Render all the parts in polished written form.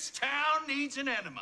This town needs an enema.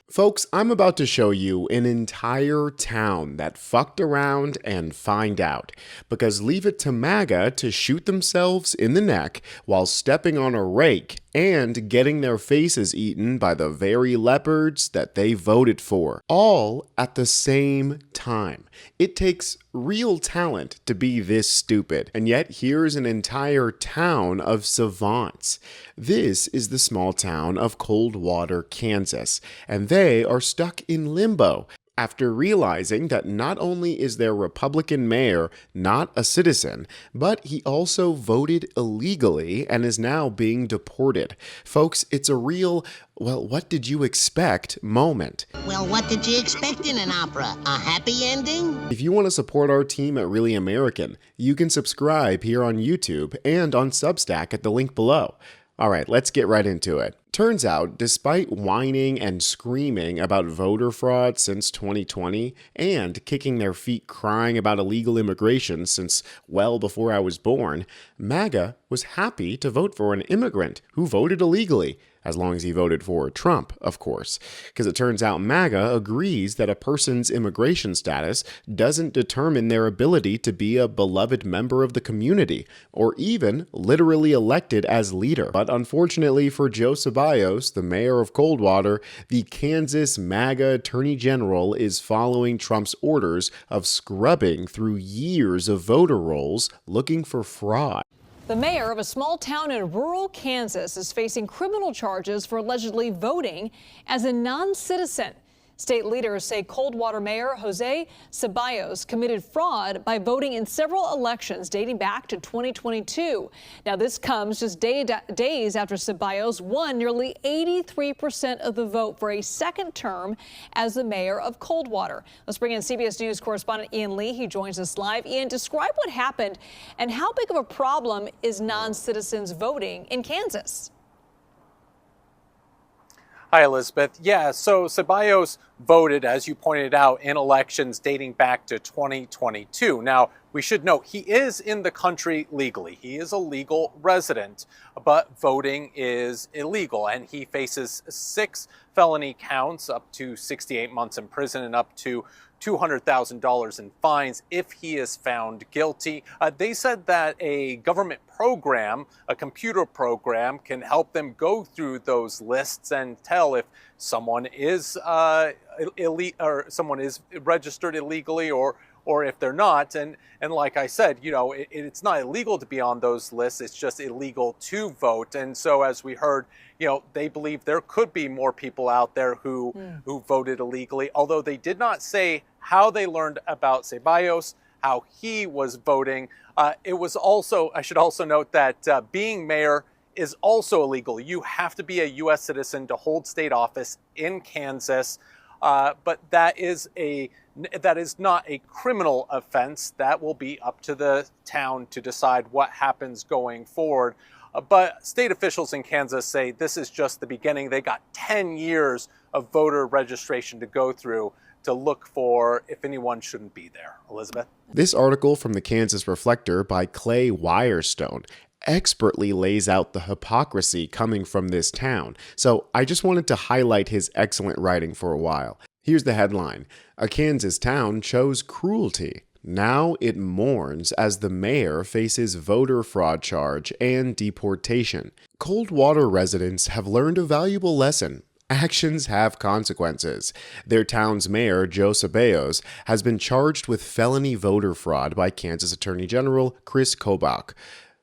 Folks, I'm about to show you an entire town that fucked around and find out, because leave it to MAGA to shoot themselves in the neck while stepping on a rake and getting their faces eaten by the very leopards that they voted for, all at the same time. It takes real talent to be this stupid, and yet here's an entire town of savants. This is the small town of Coldwater, Kansas, and they are stuck in limbo after realizing that not only is their Republican mayor not a citizen, but he also voted illegally and is now being deported. Folks, it's a real, well, what did you expect moment. Well, what did you expect in an opera? A happy ending? If you want to support our team at Really American, you can subscribe here on YouTube and on Substack at the link below. All right, let's get right into it. Turns out, despite whining and screaming about voter fraud since 2020 and kicking their feet crying about illegal immigration since well before I was born, MAGA was happy to vote for an immigrant who voted illegally, as long as he voted for Trump, of course, because it turns out MAGA agrees that a person's immigration status doesn't determine their ability to be a beloved member of the community, or even literally elected as leader. But unfortunately for Joe Ceballos, the mayor of Coldwater, the Kansas MAGA Attorney General is following Trump's orders of scrubbing through years of voter rolls looking for fraud. The mayor of a small town in rural Kansas is facing criminal charges for allegedly voting as a non-citizen. State leaders say Coldwater Mayor Jose Ceballos committed fraud by voting in several elections dating back to 2022. Now, this comes just days after Ceballos won nearly 83% of the vote for a second term as the mayor of Coldwater. Let's bring in CBS News correspondent Ian Lee. He joins us live. Ian, describe what happened and how big of a problem is non-citizens voting in Kansas? Hi, Elizabeth. Yeah, so Ceballos voted, as you pointed out, in elections dating back to 2022. Now, we should note he is in the country legally. He is a legal resident, but voting is illegal, and he faces 6 felony counts, up to 68 months in prison and up to $200,000 in fines if he is found guilty. They said that a government program, a computer program, can help them go through those lists and tell if someone is someone is registered illegally or if they're not. And like I said, you know, it's not illegal to be on those lists. It's just illegal to vote. And so, as we heard, you know, they believe there could be more people out there who voted illegally, although they did not say how they learned about Ceballos, how he was voting. It was also, I should also note that being mayor is also illegal. You have to be a U.S. citizen to hold state office in Kansas, but that is not a criminal offense. That will be up to the town to decide what happens going forward. But state officials in Kansas say this is just the beginning. They got 10 years of voter registration to go through to look for if anyone shouldn't be there. Elizabeth? This article from the Kansas Reflector by Clay Wirestone expertly lays out the hypocrisy coming from this town. So I just wanted to highlight his excellent writing for a while. Here's the headline: a Kansas town chose cruelty. Now it mourns as the mayor faces voter fraud charge and deportation. Coldwater residents have learned a valuable lesson. Actions have consequences. Their town's mayor, Joe Ceballos, has been charged with felony voter fraud by Kansas Attorney General Chris Kobach.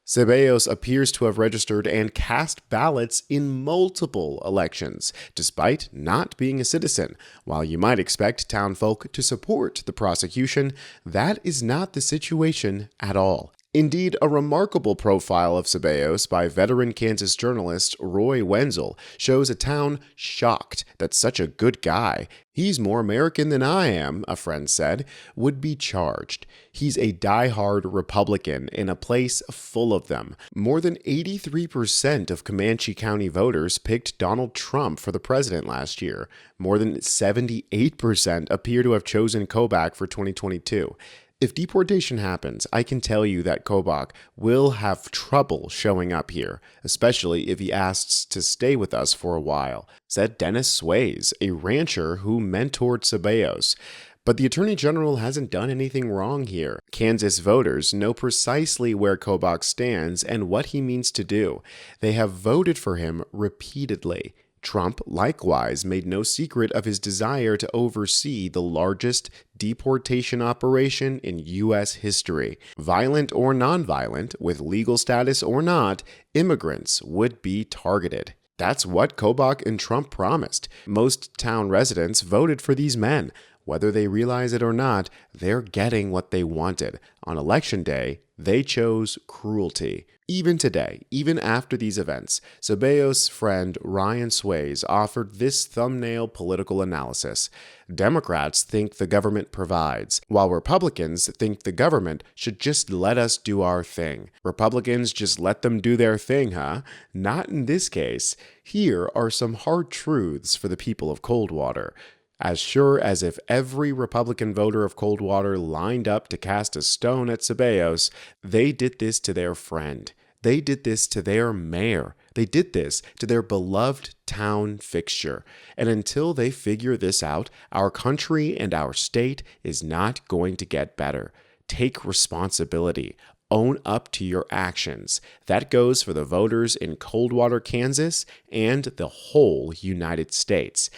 Ceballos appears to have registered and cast ballots in multiple elections, despite not being a citizen. While you might expect townfolk to support the prosecution, that is not the situation at all. Indeed, a remarkable profile of Ceballos by veteran Kansas journalist Roy Wenzel shows a town shocked that such a good guy, he's more American than I am, a friend said, would be charged. He's a diehard Republican in a place full of them. More than 83% of Comanche County voters picked Donald Trump for the president last year. More than 78% appear to have chosen Kobach for 2022. If deportation happens, I can tell you that Kobach will have trouble showing up here, especially if he asks to stay with us for a while, said Dennis Sways, a rancher who mentored Ceballos. But the Attorney General hasn't done anything wrong here. Kansas voters know precisely where Kobach stands and what he means to do. They have voted for him repeatedly. Trump likewise made no secret of his desire to oversee the largest deportation operation in U.S. history. Violent or nonviolent, with legal status or not, immigrants would be targeted. That's what Kobach and Trump promised. Most town residents voted for these men. Whether they realize it or not, they're getting what they wanted. On Election Day, they chose cruelty. Even today, even after these events, Ceballos' friend Ryan Sways offered this thumbnail political analysis. Democrats think the government provides, while Republicans think the government should just let us do our thing. Republicans just let them do their thing, huh? Not in this case. Here are some hard truths for the people of Coldwater. As sure as if every Republican voter of Coldwater lined up to cast a stone at Ceballos, they did this to their friend. They did this to their mayor. They did this to their beloved town fixture. And until they figure this out, our country and our state is not going to get better. Take responsibility. Own up to your actions. That goes for the voters in Coldwater, Kansas, and the whole United States.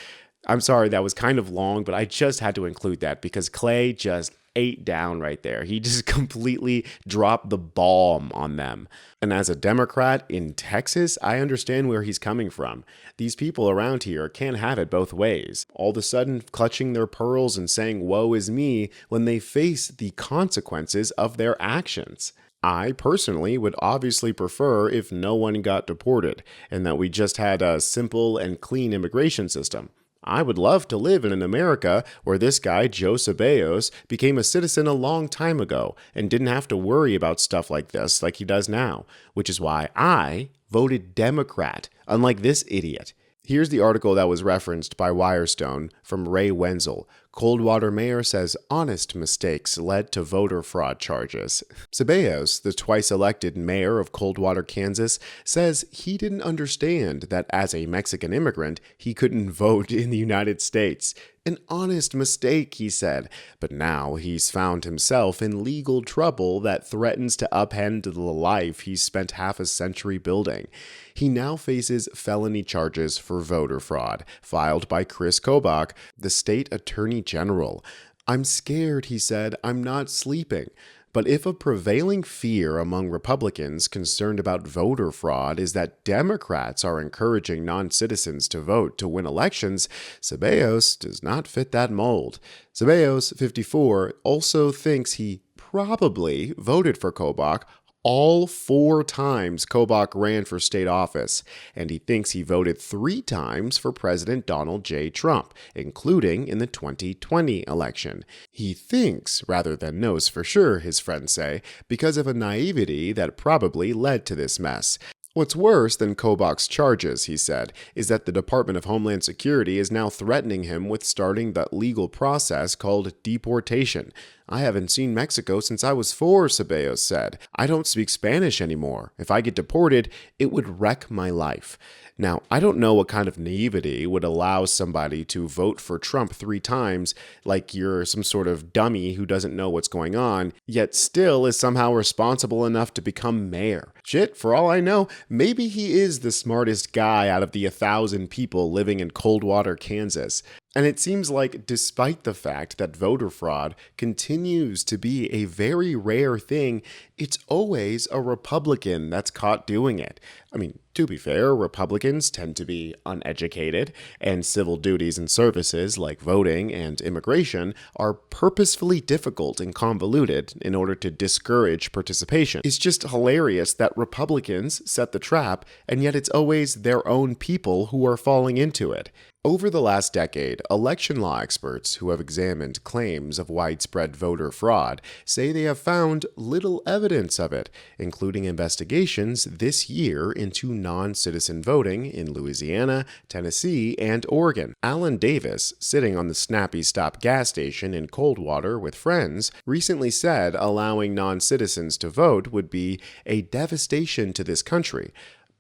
I'm sorry, that was kind of long, but I just had to include that because Clay just ate down right there. He just completely dropped the bomb on them. And as a Democrat in Texas, I understand where he's coming from. These people around here can't have it both ways. All of a sudden clutching their pearls and saying, woe is me, when they face the consequences of their actions. I personally would obviously prefer if no one got deported and that we just had a simple and clean immigration system. I would love to live in an America where this guy, Joe Ceballos, became a citizen a long time ago and didn't have to worry about stuff like this like he does now, which is why I voted Democrat, unlike this idiot. Here's the article that was referenced by Wirestone from Ray Wenzel. Coldwater mayor says honest mistakes led to voter fraud charges. Ceballos, the twice-elected mayor of Coldwater, Kansas, says he didn't understand that as a Mexican immigrant, he couldn't vote in the United States. An honest mistake, he said, but now he's found himself in legal trouble that threatens to upend the life he's spent half a century building. He now faces felony charges for voter fraud, filed by Chris Kobach, the state attorney general. I'm scared, he said. I'm not sleeping. But if a prevailing fear among Republicans concerned about voter fraud is that Democrats are encouraging non-citizens to vote to win elections, Ceballos does not fit that mold. Ceballos, 54, also thinks he probably voted for Kobach all 4 times Kobach ran for state office, and he thinks he voted 3 times for President Donald J. Trump, including in the 2020 election. He thinks, rather than knows for sure, his friends say, because of a naivety that probably led to this mess. What's worse than Kobach's charges, he said, is that the Department of Homeland Security is now threatening him with starting that legal process called deportation. I haven't seen Mexico since I was 4, Ceballos said. I don't speak Spanish anymore. If I get deported, it would wreck my life. Now, I don't know what kind of naivety would allow somebody to vote for Trump 3 times like you're some sort of dummy who doesn't know what's going on, yet still is somehow responsible enough to become mayor. Shit, for all I know, maybe he is the smartest guy out of the 1,000 people living in Coldwater, Kansas. And it seems like despite the fact that voter fraud continues to be a very rare thing, it's always a Republican that's caught doing it. I mean, to be fair, Republicans tend to be uneducated, and civil duties and services like voting and immigration are purposefully difficult and convoluted in order to discourage participation. It's just hilarious that Republicans set the trap, and yet it's always their own people who are falling into it. Over the last decade, election law experts who have examined claims of widespread voter fraud say they have found little evidence of it, including investigations this year into non-citizen voting in Louisiana, Tennessee, and Oregon. Alan Davis, sitting on the Snappy Stop gas station in Coldwater with friends, recently said allowing non-citizens to vote would be a devastation to this country.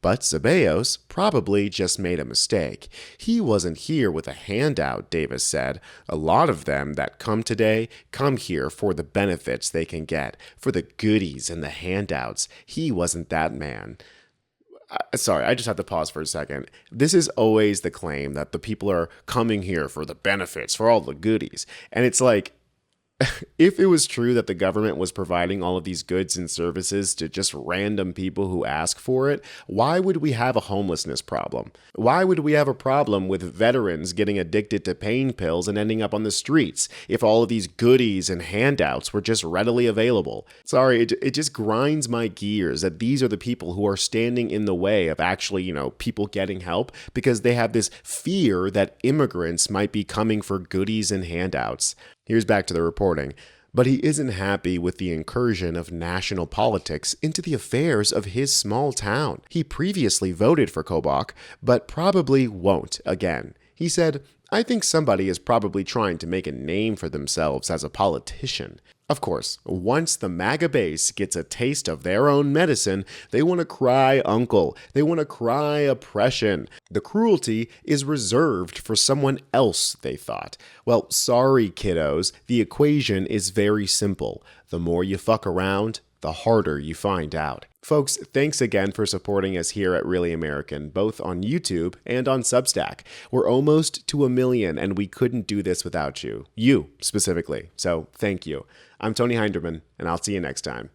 But Ceballos probably just made a mistake. He wasn't here with a handout, Davis said. A lot of them that come today come here for the benefits they can get, for the goodies and the handouts. He wasn't that man. Sorry, I just have to pause for a second. This is always the claim that the people are coming here for the benefits, for all the goodies. And it's like, if it was true that the government was providing all of these goods and services to just random people who ask for it, why would we have a homelessness problem? Why would we have a problem with veterans getting addicted to pain pills and ending up on the streets if all of these goodies and handouts were just readily available? Sorry, it just grinds my gears that these are the people who are standing in the way of actually, people getting help because they have this fear that immigrants might be coming for goodies and handouts. Here's back to the reporting. But he isn't happy with the incursion of national politics into the affairs of his small town. He previously voted for Kobach, but probably won't again. He said, "I think somebody is probably trying to make a name for themselves as a politician." Of course, once the MAGA base gets a taste of their own medicine, they want to cry uncle. They want to cry oppression. The cruelty is reserved for someone else, they thought. Well, sorry, kiddos. The equation is very simple. The more you fuck around, the harder you find out. Folks, thanks again for supporting us here at Really American, both on YouTube and on Substack. We're almost to 1 million, and we couldn't do this without you. You, specifically. So, thank you. I'm Tony Hinderman, and I'll see you next time.